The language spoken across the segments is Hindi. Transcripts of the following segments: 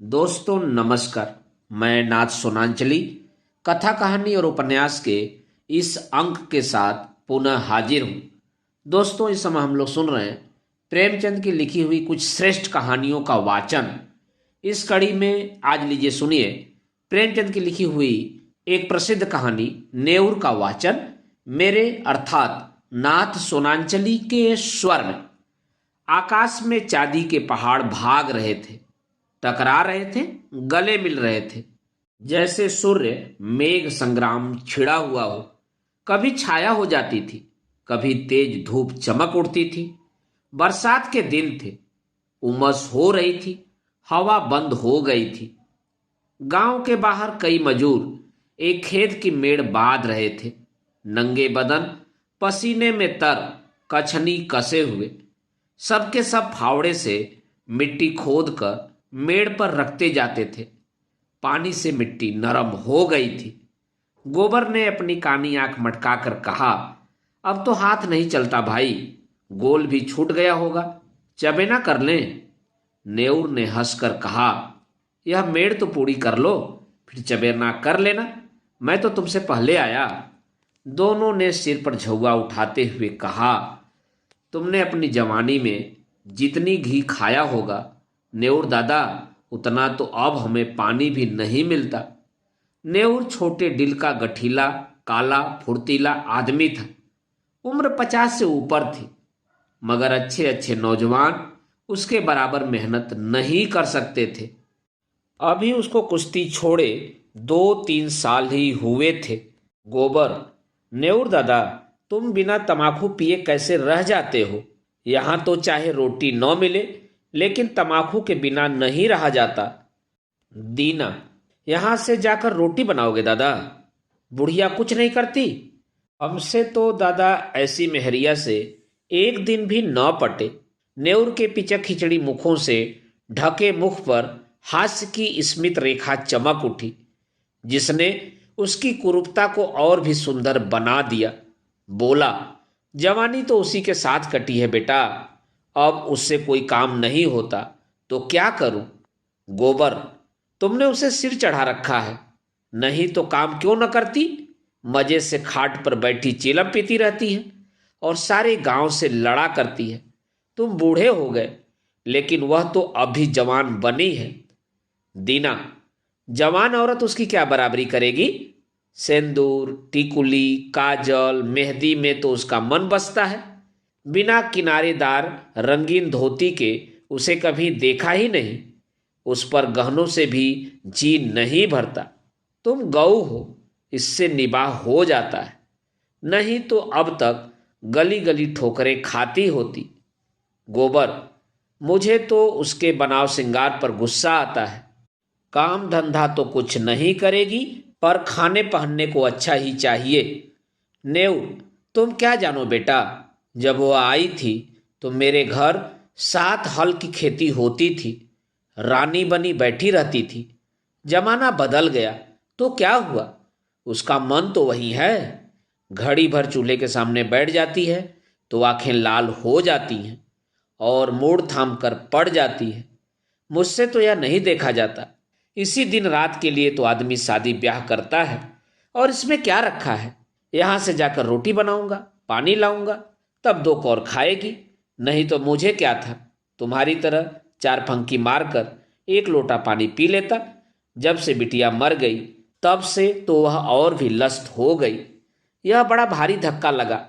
दोस्तों नमस्कार। मैं नाथ सोनांचली कथा कहानी और उपन्यास के इस अंक के साथ पुनः हाजिर हूँ। दोस्तों इस समय हम लोग सुन रहे हैं प्रेमचंद की लिखी हुई कुछ श्रेष्ठ कहानियों का वाचन। इस कड़ी में आज लीजिए सुनिए प्रेमचंद की लिखी हुई एक प्रसिद्ध कहानी नेउर का वाचन मेरे अर्थात नाथ सोनांचली के स्वर में। आकाश में चांदी के पहाड़ भाग रहे थे, टकरा रहे थे, गले मिल रहे थे, जैसे सूर्य मेघ संग्राम छिड़ा हुआ हो। कभी छाया हो जाती थी, कभी तेज धूप चमक उठती थी। बरसात के दिन थे, उमस हो रही थी, हवा बंद हो गई थी। गांव के बाहर कई मजूर एक खेत की मेड़ बांध रहे थे, नंगे बदन, पसीने में तर, कछनी कसे हुए। सबके सब फावड़े से मिट्टी खोद कर मेड़ पर रखते जाते थे। पानी से मिट्टी नरम हो गई थी। गोबर ने अपनी कानी आंख मटकाकर कहा, अब तो हाथ नहीं चलता भाई, गोल भी छूट गया होगा, चबेना कर लें। नेउर ने हंसकर कहा, यह मेड़ तो पूरी कर लो, फिर चबेना कर लेना, मैं तो तुमसे पहले आया। दोनों ने सिर पर झुआ उठाते हुए कहा, तुमने अपनी जवानी में जितनी घी खाया होगा नेउर दादा, उतना तो अब हमें पानी भी नहीं मिलता। नेउर छोटे दिल का गठीला, काला, फुर्तीला आदमी था। उम्र 50 से ऊपर थी, मगर अच्छे अच्छे नौजवान उसके बराबर मेहनत नहीं कर सकते थे। अभी उसको कुश्ती छोड़े 2-3 साल ही हुए थे। गोबर, नेउर दादा, तुम बिना तमाकू पिए कैसे रह जाते हो? यहाँ तो चाहे रोटी न मिले, लेकिन तमाकू के बिना नहीं रहा जाता। दीना, यहां से जाकर रोटी बनाओगे दादा? बुढ़िया कुछ नहीं करती? हमसे तो दादा ऐसी मेहरिया से एक दिन भी न पटे। नेउर के पिचक खिचड़ी मुखों से ढके मुख पर हास्य की स्मित रेखा चमक उठी, जिसने उसकी कुरूपता को और भी सुंदर बना दिया। बोला, जवानी तो उसी के साथ कटी है बेटा, अब उससे कोई काम नहीं होता तो क्या करूं? गोबर, तुमने उसे सिर चढ़ा रखा है, नहीं तो काम क्यों न करती? मजे से खाट पर बैठी चिलम पीती रहती है और सारे गांव से लड़ा करती है। तुम बूढ़े हो गए, लेकिन वह तो अभी जवान बनी है। दीना, जवान औरत उसकी क्या बराबरी करेगी? सिंदूर, टिकुली, काजल, मेहंदी में तो उसका मन बसता है। बिना किनारेदार रंगीन धोती के उसे कभी देखा ही नहीं। उस पर गहनों से भी जी नहीं भरता। तुम गऊ हो, इससे निबाह हो जाता है, नहीं तो अब तक गली गली ठोकरें खाती होती। गोबर, मुझे तो उसके बनाव सिंगार पर गुस्सा आता है। काम धंधा तो कुछ नहीं करेगी, पर खाने पहनने को अच्छा ही चाहिए। नेउर, तुम क्या जानो बेटा, जब वह आई थी तो मेरे घर 7 हल की खेती होती थी, रानी बनी बैठी रहती थी। जमाना बदल गया तो क्या हुआ, उसका मन तो वही है। घड़ी भर चूल्हे के सामने बैठ जाती है तो आंखें लाल हो जाती हैं और मुड़ थाम कर पड़ जाती है। मुझसे तो यह नहीं देखा जाता। इसी दिन रात के लिए तो आदमी शादी ब्याह करता है, और इसमें क्या रखा है? यहां से जाकर रोटी बनाऊंगा, पानी लाऊंगा, तब 2 कौर खाएगी, नहीं तो मुझे क्या था, तुम्हारी तरह 4 फंकी मारकर 1 लोटा पानी पी लेता। जब से बिटिया मर गई तब से तो वह और भी लस्त हो गई। यह बड़ा भारी धक्का लगा।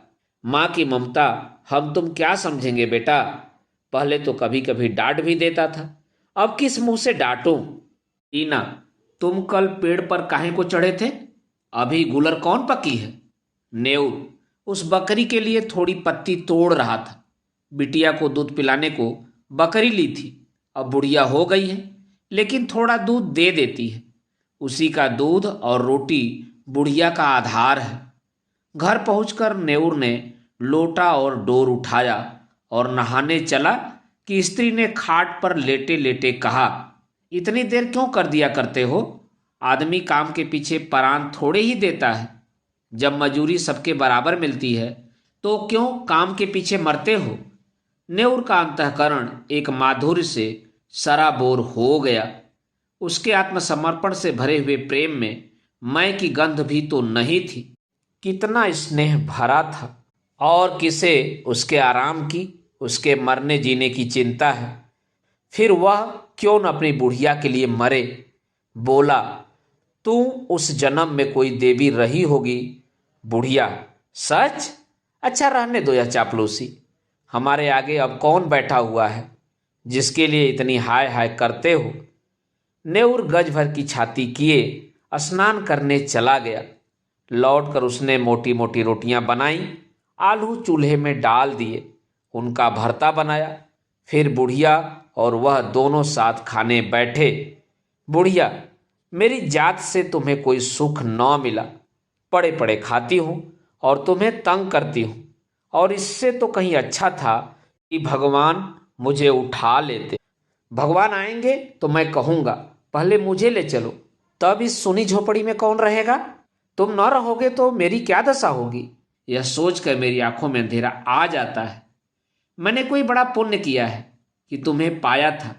माँ की ममता हम तुम क्या समझेंगे बेटा? पहले तो कभी कभी डांट भी देता था, अब किस मुंह से डांटूं? टीना, तुम कल पेड़ पर काहे को चढ़े थे? अभी गुलर कौन पकी है? नेउर, उस बकरी के लिए थोड़ी पत्ती तोड़ रहा था। बिटिया को दूध पिलाने को बकरी ली थी, अब बुढ़िया हो गई है, लेकिन थोड़ा दूध दे देती है। उसी का दूध और रोटी बुढ़िया का आधार है। घर पहुंचकर नेउर ने लोटा और डोर उठाया और नहाने चला कि स्त्री ने खाट पर लेटे लेटे कहा, इतनी देर क्यों कर दिया करते हो? आदमी काम के पीछे परान थोड़े ही देता है। जब मजूरी सबके बराबर मिलती है तो क्यों काम के पीछे मरते हो? नेउर का अंतःकरण एक माधुर्य से सराबोर हो गया। उसके आत्मसमर्पण से भरे हुए प्रेम में मैं की गंध भी तो नहीं थी। कितना स्नेह भरा था। और किसे उसके आराम की, उसके मरने जीने की चिंता है। फिर वह क्यों न अपनी बुढ़िया के लिए मरे। बोला, तू उस जन्म में कोई देवी रही होगी। बुढ़िया, सच? अच्छा रहने दो यह चापलूसी। हमारे आगे अब कौन बैठा हुआ है जिसके लिए इतनी हाय हाय करते हो। नेउर गज भर की छाती किए स्नान करने चला गया। लौटकर उसने मोटी मोटी रोटियां बनाई, आलू चूल्हे में डाल दिए, उनका भरता बनाया। फिर बुढ़िया और वह दोनों साथ खाने बैठे। बुढ़िया, मेरी जात से तुम्हें कोई सुख न मिला। पड़े पड़े खाती हूँ और तुम्हें तंग करती हूँ। और इससे तो कहीं अच्छा था कि भगवान मुझे उठा लेते। भगवान आएंगे तो मैं कहूँगा पहले मुझे ले चलो, तब इस सुनी झोपड़ी में कौन रहेगा। तुम न रहोगे तो मेरी क्या दशा होगी। यह सोचकर मेरी आंखों में अंधेरा आ जाता है। मैंने कोई बड़ा पुण्य किया है कि तुम्हें पाया था,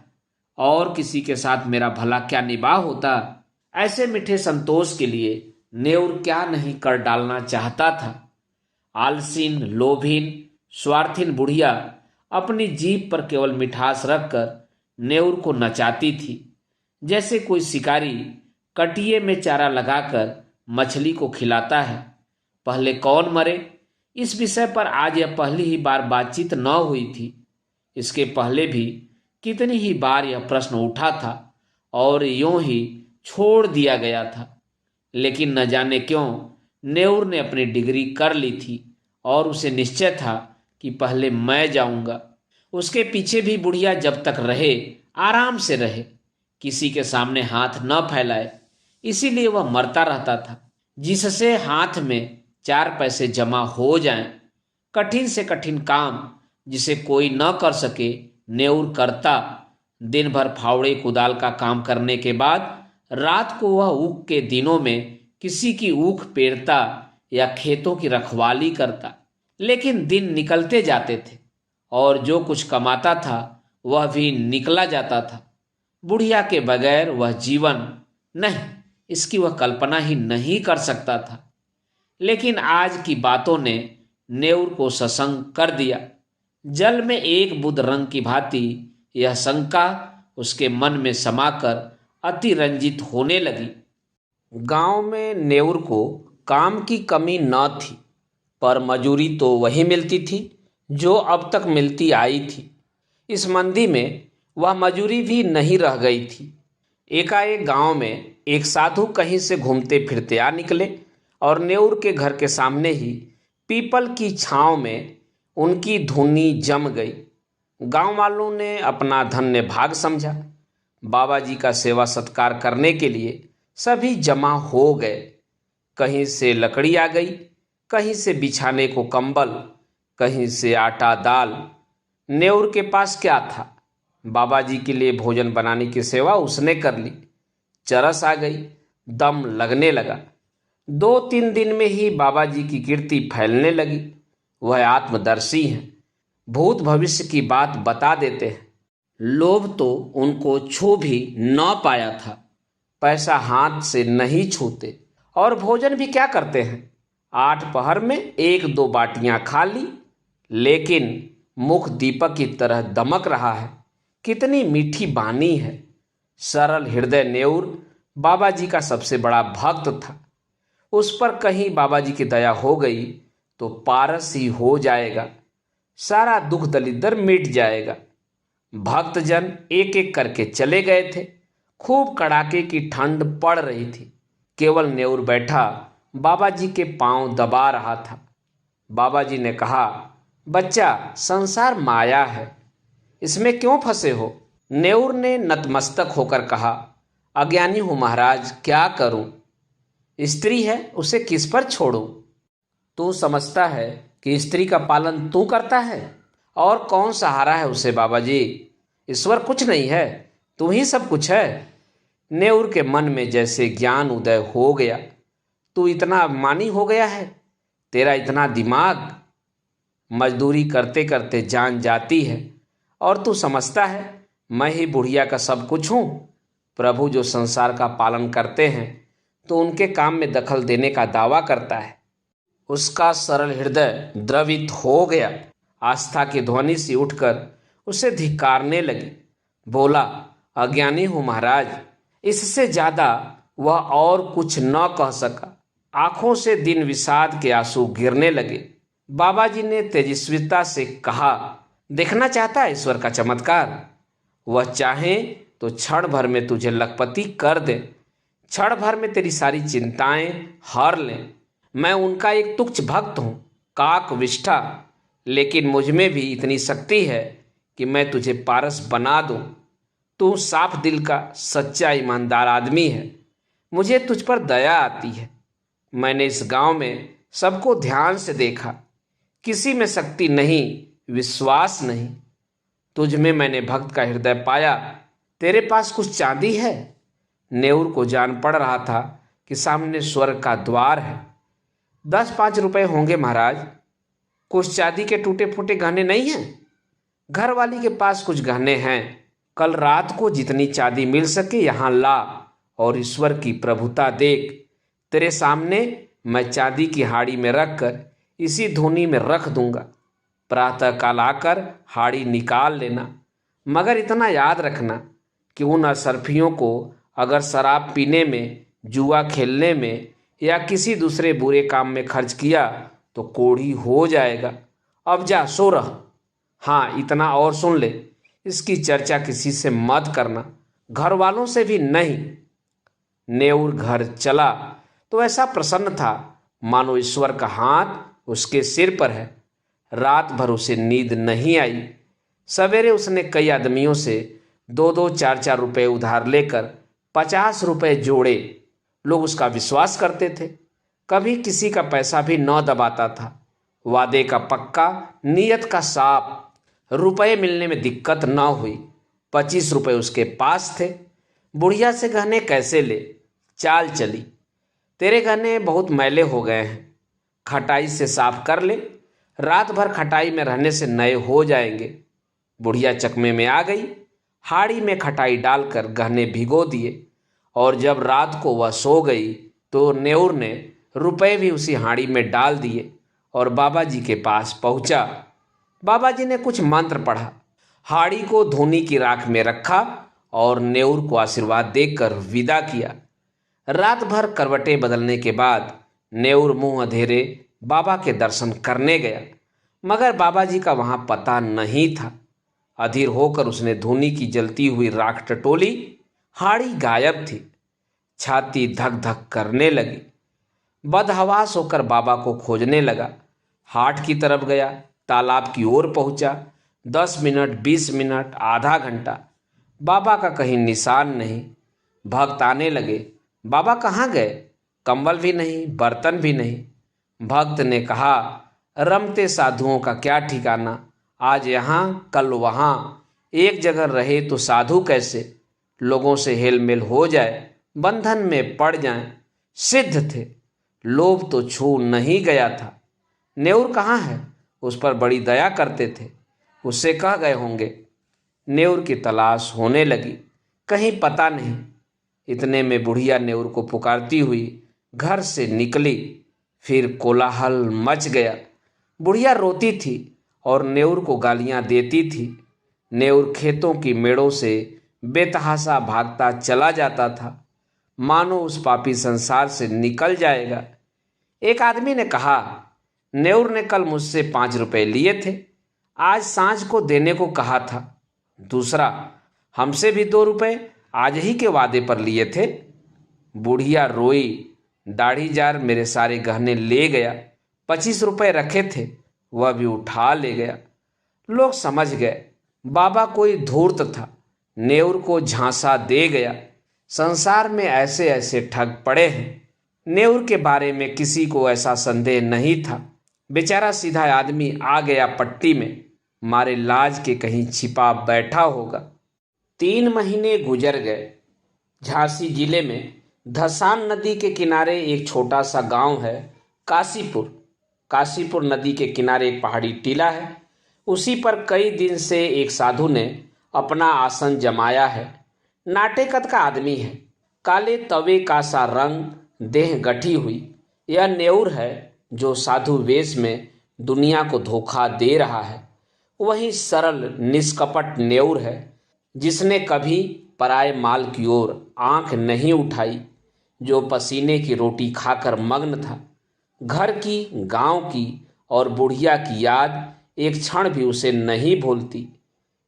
और किसी के साथ मेरा भला क्या निभाह होता। ऐसे मीठे संतोष के लिए नेउर क्या नहीं कर डालना चाहता था। आलसीन, लोभीन, स्वार्थीन बुढ़िया अपनी जीभ पर केवल मिठास रखकर नेउर को नचाती थी, जैसे कोई शिकारी कटिये में चारा लगाकर मछली को खिलाता है। पहले कौन मरे, इस विषय पर आज यह पहली ही बार बातचीत न हुई थी। इसके पहले भी कितनी ही बार यह प्रश्न उठा था और यूं ही छोड़ दिया गया था। लेकिन न जाने क्यों नेउर ने अपनी डिग्री कर ली थी और उसे निश्चय था कि पहले मैं जाऊंगा। उसके पीछे भी बुढ़िया जब तक रहे आराम से रहे, किसी के सामने हाथ न फैलाए, इसीलिए वह मरता रहता था। जिससे हाथ में 4 पैसे जमा हो जाएं, कठिन से कठिन काम जिसे कोई न कर सके नेउर करता। दिन भर फावड़े कुदाल का काम करने के बाद रात को वह ऊख के दिनों में किसी की ऊख पेरता या खेतों की रखवाली करता। लेकिन दिन निकलते जाते थे और जो कुछ कमाता था वह भी निकला जाता था। बुढ़िया के बगैर वह जीवन नहीं, इसकी वह कल्पना ही नहीं कर सकता था। लेकिन आज की बातों ने नेउर को सशंक कर दिया। जल में एक बूंद रंग की भांति यह शंका उसके मन में समाकर अति रंजित होने लगी। गांव में नेउर को काम की कमी न थी, पर मजूरी तो वही मिलती थी जो अब तक मिलती आई थी। इस मंदी में वह मजूरी भी नहीं रह गई थी। एकाएक गांव में एक साधु कहीं से घूमते फिरते आ निकले और नेउर के घर के सामने ही पीपल की छांव में उनकी धुनी जम गई। गांव वालों ने अपना धन्य भाग समझा। बाबा जी का सेवा सत्कार करने के लिए सभी जमा हो गए। कहीं से लकड़ी आ गई, कहीं से बिछाने को कंबल, कहीं से आटा दाल। नेउर के पास क्या था, बाबा जी के लिए भोजन बनाने की सेवा उसने कर ली। चरस आ गई, दम लगने लगा। 2-3 दिन में ही बाबा जी की कीर्ति फैलने लगी। वह आत्मदर्शी हैं, भूत भविष्य की बात बता देते हैं। लोभ तो उनको छू भी न पाया था। पैसा हाथ से नहीं छूते और भोजन भी क्या करते हैं, 8 पहर में 1-2 बाटियां खा ली। लेकिन मुख दीपक की तरह दमक रहा है। कितनी मीठी बानी है। सरल हृदय नेउर बाबा जी का सबसे बड़ा भक्त था। उस पर कहीं बाबा जी की दया हो गई तो पारस ही हो जाएगा, सारा दुख दलिद्र मिट जाएगा। भक्तजन एक एक करके चले गए थे। खूब कड़ाके की ठंड पड़ रही थी। केवल नेउर बैठा बाबा जी के पांव दबा रहा था। बाबा जी ने कहा, बच्चा, संसार माया है, इसमें क्यों फंसे हो। नेउर ने नतमस्तक होकर कहा, अज्ञानी हूं महाराज, क्या करूं। स्त्री है, उसे किस पर छोड़ूं। तू समझता है कि स्त्री का पालन तू करता है, और कौन सहारा है उसे बाबा जी। ईश्वर कुछ नहीं है, तू ही सब कुछ है। नेउर के मन में जैसे ज्ञान उदय हो गया। तू इतना अभिमानी हो गया है, तेरा इतना दिमाग। मजदूरी करते करते जान जाती है और तू समझता है मैं ही बुढ़िया का सब कुछ हूँ। प्रभु जो संसार का पालन करते हैं तो उनके काम में दखल देने का दावा करता है। उसका सरल हृदय द्रवित हो गया। आस्था की ध्वनि से उठकर उसे धिक्कारने लगी। बोला, अज्ञानी हूं महाराज। इससे ज्यादा वह और कुछ न कह सका। आंखों से दिन विषाद के आंसू गिरने लगे। बाबा जी ने तेजस्विता से कहा, देखना चाहता है ईश्वर का चमत्कार? वह चाहे तो क्षण भर में तुझे लखपति कर दे, क्षण भर में तेरी सारी चिंताएं हर लें। मैं उनका एक तुच्छ भक्त हूं, काक विष्ठा, लेकिन मुझ में भी इतनी शक्ति है कि मैं तुझे पारस बना दूं। तू साफ दिल का सच्चा ईमानदार आदमी है। मुझे तुझ पर दया आती है। मैंने इस गांव में सबको ध्यान से देखा, किसी में शक्ति नहीं, विश्वास नहीं। तुझ में मैंने भक्त का हृदय पाया। तेरे पास कुछ चांदी है? नेउर को जान पड़ रहा था कि सामने स्वर्ग का द्वार है। 10-5 रुपए होंगे महाराज। कुछ चांदी के टूटे फूटे गहने नहीं हैं? घर वाली के पास कुछ गहने हैं। कल रात को जितनी चांदी मिल सके यहाँ ला और ईश्वर की प्रभुता देख। तेरे सामने मैं चांदी की हाड़ी में रखकर इसी धूनी में रख दूंगा। प्रातः काल आकर हाड़ी निकाल लेना, मगर इतना याद रखना कि उन असरफियों को अगर शराब पीने में, जुआ खेलने में या किसी दूसरे बुरे काम में खर्च किया तो कोढ़ी हो जाएगा। अब जा सो रह। हाँ, इतना और सुन ले, इसकी चर्चा किसी से मत करना, घर वालों से भी नहीं। नेउर घर चला तो ऐसा प्रसन्न था मानो ईश्वर का हाथ उसके सिर पर है। रात भर उसे नींद नहीं आई। सवेरे उसने कई आदमियों से 2-2, 4-4 रुपए उधार लेकर 50 रुपए जोड़े। लोग उसका विश्वास करते थे, कभी किसी का पैसा भी न दबाता था। वादे का पक्का, नीयत का साफ। रुपए मिलने में दिक्कत न हुई। 25 रुपए उसके पास थे। बुढ़िया से गहने कैसे ले? चाल चली, तेरे गहने बहुत मैले हो गए हैं, खटाई से साफ कर ले। रात भर खटाई में रहने से नए हो जाएंगे। बुढ़िया चकमे में आ गई। हाड़ी में खटाई डालकर गहने भिगो दिए और जब रात को वह सो गई तो नेउर ने रुपए भी उसी हाड़ी में डाल दिए और बाबा जी के पास पहुंचा। बाबा जी ने कुछ मंत्र पढ़ा, हाड़ी को धूनी की राख में रखा और नेउर को आशीर्वाद देकर विदा किया। रात भर करवटें बदलने के बाद नेउर मुंह अधेरे बाबा के दर्शन करने गया, मगर बाबा जी का वहां पता नहीं था। अधीर होकर उसने धूनी की जलती हुई राख टटोली। हाड़ी गायब थी। छाती धक धक करने लगी। बदहवास होकर बाबा को खोजने लगा। हाट की तरफ गया, तालाब की ओर पहुंचा। 10 मिनट, 20 मिनट, आधा घंटा, बाबा का कहीं निशान नहीं। भक्त आने लगे, बाबा कहाँ गए? कंबल भी नहीं, बर्तन भी नहीं। भक्त ने कहा, रमते साधुओं का क्या ठिकाना, आज यहाँ कल वहाँ, एक जगह रहे तो साधु कैसे? लोगों से हेलमेल हो जाए, बंधन में पड़ जाएं। सिद्ध थे, लोभ तो छू नहीं गया था। नेउर कहाँ है? उस पर बड़ी दया करते थे, उससे कह गए होंगे। नेउर की तलाश होने लगी, कहीं पता नहीं। इतने में बुढ़िया नेउर को पुकारती हुई घर से निकली। फिर कोलाहल मच गया। बुढ़िया रोती थी और नेउर को गालियां देती थी। नेउर खेतों की मेड़ों से बेतहासा भागता चला जाता था, मानो उस पापी संसार से निकल जाएगा। एक आदमी ने कहा, नेउर ने कल मुझसे 5 रुपए लिए थे, आज सांझ को देने को कहा था। दूसरा, हमसे भी 2 रुपए आज ही के वादे पर लिए थे। बुढ़िया रोई, दाढ़ीजार मेरे सारे गहने ले गया। 25 रुपए रखे थे, वह भी उठा ले गया। लोग समझ गए बाबा कोई धूर्त था, नेउर को झांसा दे गया। संसार में ऐसे ऐसे ठग पड़े हैं। नेउर के बारे में किसी को ऐसा संदेह नहीं था। बेचारा सीधा आदमी आ गया पट्टी में, मारे लाज के कहीं छिपा बैठा होगा। 3 महीने गुजर गए। झांसी जिले में धसान नदी के किनारे एक छोटा सा गांव है, काशीपुर। काशीपुर नदी के किनारे एक पहाड़ी टीला है। उसी पर कई दिन से एक साधु ने अपना आसन जमाया है। नाटे कद का आदमी है, काले तवे का सा रंग, देह गठी हुई। यह नेउर है जो साधु वेश में दुनिया को धोखा दे रहा है। वही सरल निष्कपट नेउर है जिसने कभी पराये माल की ओर आंख नहीं उठाई, जो पसीने की रोटी खाकर मग्न था। घर की, गांव की और बुढ़िया की याद एक क्षण भी उसे नहीं भूलती।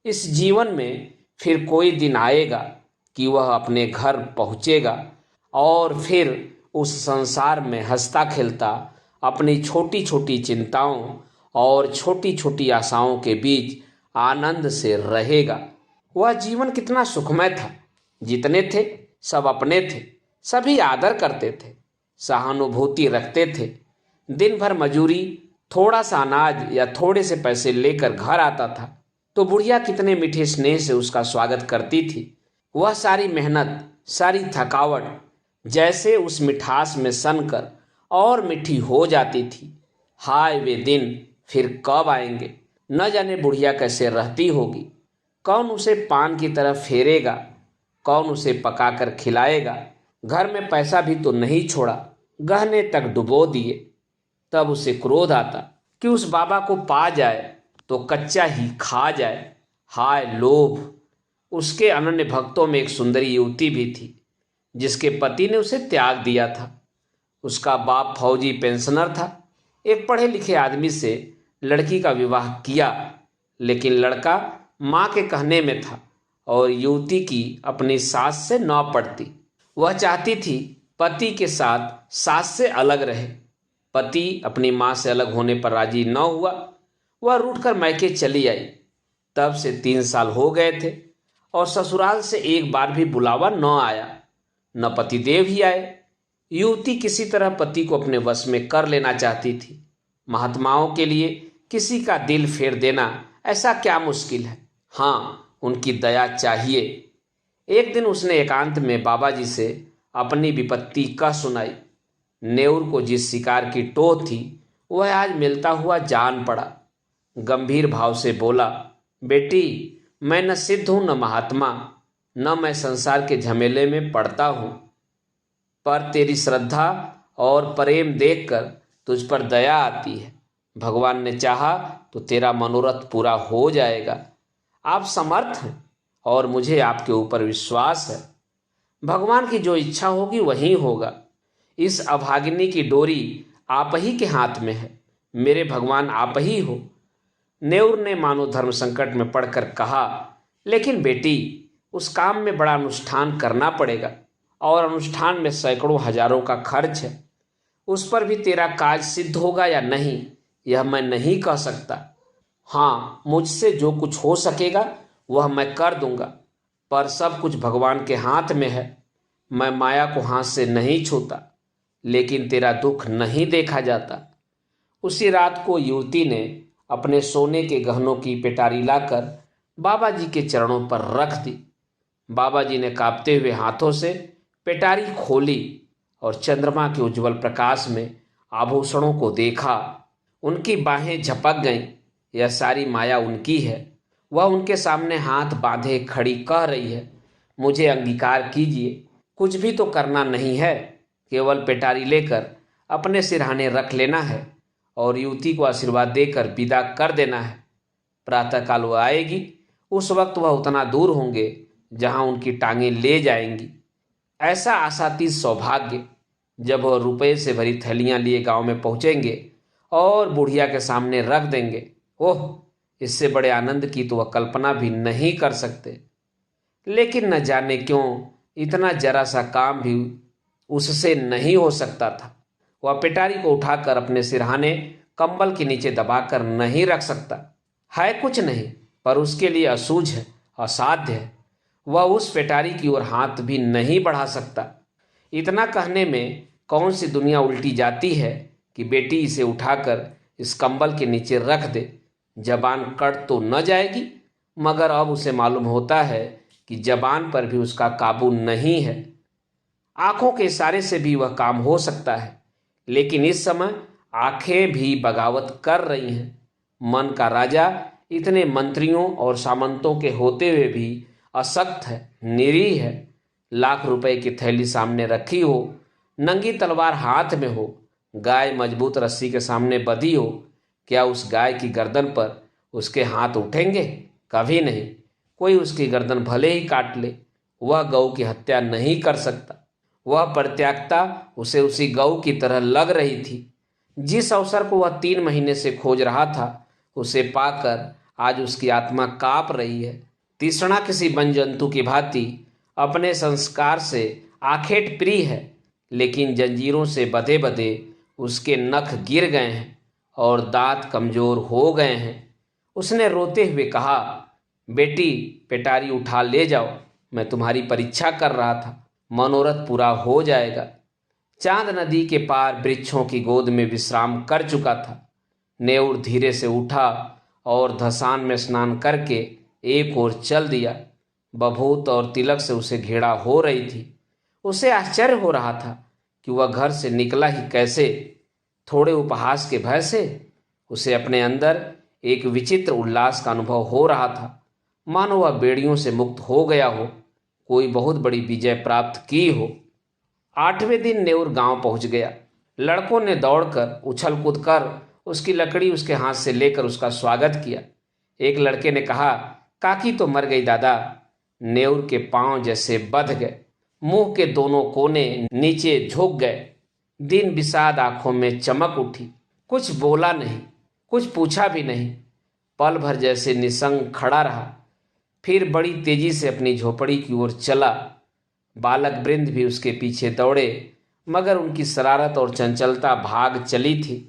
इस जीवन में फिर कोई दिन आएगा कि वह अपने घर पहुंचेगा और फिर उस संसार में हंसता खेलता अपनी छोटी छोटी चिंताओं और छोटी छोटी आशाओं के बीच आनंद से रहेगा। वह जीवन कितना सुखमय था। जितने थे सब अपने थे, सभी आदर करते थे, सहानुभूति रखते थे। दिन भर मजूरी, थोड़ा सा अनाज या थोड़े से पैसे लेकर घर आता था तो बुढ़िया कितने मीठे स्नेह से उसका स्वागत करती थी। वह सारी मेहनत, सारी थकावट जैसे उस मिठास में सनकर और मीठी हो जाती थी। हाय वे दिन फिर कब आएंगे। न जाने बुढ़िया कैसे रहती होगी। कौन उसे पान की तरफ फेरेगा, कौन उसे पकाकर खिलाएगा। घर में पैसा भी तो नहीं छोड़ा, गहने तक डुबो दिए। तब उसे क्रोध आता कि उस बाबा को पा जाए तो कच्चा ही खा जाए। हाय लोभ। उसके अनन्य भक्तों में एक सुंदरी युवती भी थी जिसके पति ने उसे त्याग दिया था। उसका बाप फौजी पेंशनर था। एक पढ़े लिखे आदमी से लड़की का विवाह किया, लेकिन लड़का माँ के कहने में था और युवती की अपनी सास से न पड़ती। वह चाहती थी पति के साथ सास से अलग रहे। पति अपनी माँ से अलग होने पर राजी न हुआ। वह रूठकर मैके चली आई। तब से 3 साल हो गए थे और ससुराल से एक बार भी बुलावा न आया, न पतिदेव ही आए। युवती किसी तरह पति को अपने वश में कर लेना चाहती थी। महात्माओं के लिए किसी का दिल फेर देना ऐसा क्या मुश्किल है। हाँ, उनकी दया चाहिए। एक दिन उसने एकांत में बाबा जी से अपनी विपत्ति कह सुनाई। नेउर को जिस शिकार की टोह थी वह आज मिलता हुआ जान पड़ा। गंभीर भाव से बोला, बेटी, मैं न सिद्ध हूं न महात्मा, न मैं संसार के झमेले में पड़ता हूं, पर तेरी श्रद्धा और प्रेम देखकर तुझ पर दया आती है। भगवान ने चाहा तो तेरा मनोरथ पूरा हो जाएगा। आप समर्थ हैं और मुझे आपके ऊपर विश्वास है। भगवान की जो इच्छा होगी वही होगा। इस अभागिनी की डोरी आप ही के हाथ में है। मेरे भगवान आप ही हो। नेउर ने मानो धर्म संकट में पड़कर कहा, लेकिन बेटी, उस काम में बड़ा अनुष्ठान करना पड़ेगा और अनुष्ठान में सैकड़ों हजारों का खर्च है। उस पर भी तेरा काज सिद्ध होगा या नहीं यह मैं नहीं कह सकता। हाँ, मुझसे जो कुछ हो सकेगा वह मैं कर दूंगा, पर सब कुछ भगवान के हाथ में है। मैं माया को हाथ से नहीं छूता, लेकिन तेरा दुख नहीं देखा जाता। उसी रात को युवती ने अपने सोने के गहनों की पेटारी लाकर बाबा जी के चरणों पर रख दी। बाबा जी ने कांपते हुए हाथों से पेटारी खोली और चंद्रमा के उज्जवल प्रकाश में आभूषणों को देखा। उनकी बाहें झपक गईं। यह सारी माया उनकी है। वह उनके सामने हाथ बांधे खड़ी कह रही है, मुझे अंगीकार कीजिए। कुछ भी तो करना नहीं है, केवल पेटारी लेकर अपने सिरहाने रख लेना है और युवती को आशीर्वाद देकर विदा कर देना है। प्रातःकाल वह आएगी। उस वक्त वह उतना दूर होंगे जहां उनकी टांगें ले जाएंगी। ऐसा आशातीत सौभाग्य। जब वह रुपये से भरी थैलियां लिए गांव में पहुंचेंगे और बुढ़िया के सामने रख देंगे, ओह, इससे बड़े आनंद की तो वह कल्पना भी नहीं कर सकते। लेकिन न जाने क्यों इतना जरा सा काम भी उससे नहीं हो सकता था। वह पेटारी को उठाकर अपने सिरहाने कंबल के नीचे दबाकर नहीं रख सकता। है कुछ नहीं, पर उसके लिए असूझ है, असाध्य है। वह उस पेटारी की ओर हाथ भी नहीं बढ़ा सकता। इतना कहने में कौन सी दुनिया उल्टी जाती है कि बेटी इसे उठाकर इस कंबल के नीचे रख दे। जबान कट तो न जाएगी, मगर अब उसे मालूम होता है कि जबान पर भी उसका काबू नहीं है। आंखों के इशारे से भी वह काम हो सकता है, लेकिन इस समय आंखें भी बगावत कर रही हैं। मन का राजा इतने मंत्रियों और सामंतों के होते हुए भी अशक्त है, निरीह है। लाख रुपए की थैली सामने रखी हो, नंगी तलवार हाथ में हो, गाय मजबूत रस्सी के सामने बंधी हो, क्या उस गाय की गर्दन पर उसके हाथ उठेंगे? कभी नहीं। कोई उसकी गर्दन भले ही काट ले, वह गऊ की हत्या नहीं कर सकता। वह परित्यागता उसे उसी गऊ की तरह लग रही थी। जिस अवसर को वह 3 महीने से खोज रहा था, उसे पाकर आज उसकी आत्मा कांप रही है। तीक्ष्णा किसी वन जंतु की भांति अपने संस्कार से आखेट प्रिय है, लेकिन जंजीरों से बंधे बंधे उसके नख गिर गए हैं और दांत कमजोर हो गए हैं। उसने रोते हुए कहा, बेटी, पेटारी उठा ले जाओ, मैं तुम्हारी परीक्षा कर रहा था, मनोरथ पूरा हो जाएगा। चांद नदी के पार वृक्षों की गोद में विश्राम कर चुका था। नेउर धीरे से उठा और धसान में स्नान करके एक ओर चल दिया। बभूत और तिलक से उसे घृणा हो रही थी। उसे आश्चर्य हो रहा था कि वह घर से निकला ही कैसे। थोड़े उपहास के भय से उसे अपने अंदर एक विचित्र उल्लास का अनुभव हो रहा था, मानो वह बेड़ियों से मुक्त हो गया हो, कोई बहुत बड़ी विजय प्राप्त की हो। 8वें दिन नेउर गांव पहुंच गया। लड़कों ने दौड़कर उछल कूद कर उसकी लकड़ी उसके हाथ से लेकर उसका स्वागत किया। एक लड़के ने कहा, काकी तो मर गई दादा। नेउर के पांव जैसे बंध गए, मुंह के दोनों कोने नीचे झुक गए। दिन विषाद आंखों में चमक उठी। कुछ बोला नहीं, कुछ पूछा भी नहीं। पल भर जैसे निसंग खड़ा रहा, फिर बड़ी तेजी से अपनी झोपड़ी की ओर चला। बालक वृंद भी उसके पीछे दौड़े, मगर उनकी शरारत और चंचलता भाग चली थी।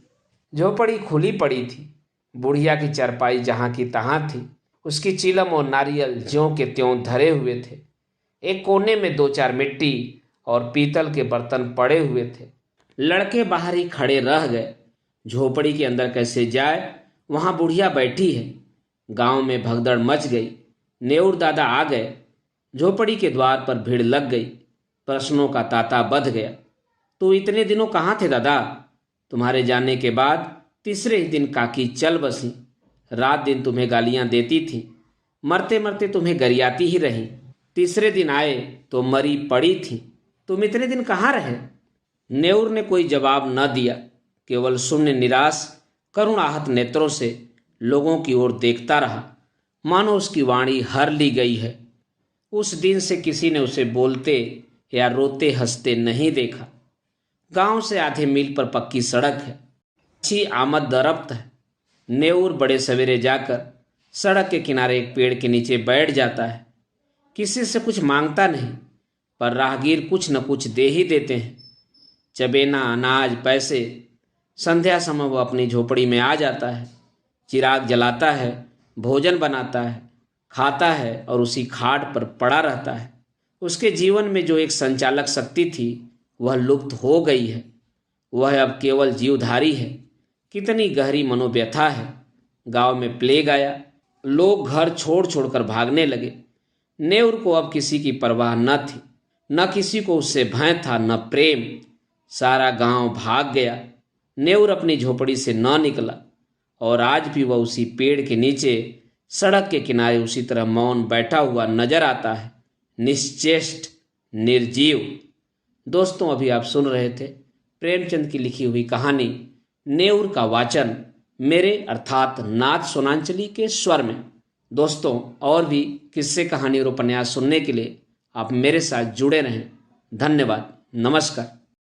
झोपड़ी खुली पड़ी थी। बुढ़िया की चारपाई जहाँ की तहाँ थी। उसकी चिलम और नारियल ज्यों के त्यों धरे हुए थे। एक कोने में 2-4 मिट्टी और पीतल के बर्तन पड़े हुए थे। लड़के बाहर ही खड़े रह गए। झोपड़ी के अंदर कैसे जाए? वहां बुढ़िया बैठी है। गांव में भगदड़ मच गई। नेउर दादा आ गए। झोपड़ी के द्वार पर भीड़ लग गई। प्रश्नों का तांता बंध गया। तो इतने दिनों कहाँ थे दादा? तुम्हारे जाने के बाद तीसरे ही दिन काकी चल बसी। रात दिन तुम्हें गालियां देती थी, मरते मरते तुम्हें गरियाती ही रही। तीसरे दिन आए तो मरी पड़ी थी। तुम इतने दिन कहाँ रहे? नेउर ने कोई जवाब न दिया, केवल शून्य निराश करुण आहत नेत्रों से लोगों की ओर देखता रहा, मानो उसकी वाणी हर ली गई है। उस दिन से किसी ने उसे बोलते या रोते हंसते नहीं देखा। गांव से आधे मील पर पक्की सड़क है। अच्छी आमद दरफ्त है। नेउर बड़े सवेरे जाकर सड़क के किनारे एक पेड़ के नीचे बैठ जाता है। किसी से कुछ मांगता नहीं, पर राहगीर कुछ न कुछ दे ही देते हैं। चबेना, अनाज, पैसे। संध्या समय वह अपनी झोपड़ी में आ जाता है, चिराग जलाता है, भोजन बनाता है, खाता है और उसी खाट पर पड़ा रहता है। उसके जीवन में जो एक संचालक शक्ति थी वह लुप्त हो गई है। वह अब केवल जीवधारी है। कितनी गहरी मनोव्यथा है। गांव में प्लेग आया। लोग घर छोड़ छोड़कर भागने लगे। नेउर को अब किसी की परवाह न थी, न किसी को उससे भय था, न प्रेम। सारा गांव भाग गया। नेउर अपनी झोपड़ी से न निकला और आज भी वह उसी पेड़ के नीचे सड़क के किनारे उसी तरह मौन बैठा हुआ नजर आता है, निश्चेष्ट, निर्जीव। दोस्तों, अभी आप सुन रहे थे प्रेमचंद की लिखी हुई कहानी नेउर का वाचन मेरे अर्थात नाथ सोनांचली के स्वर में। दोस्तों, और भी किस्से, कहानी और उपन्यास सुनने के लिए आप मेरे साथ जुड़े रहें। धन्यवाद। नमस्कार।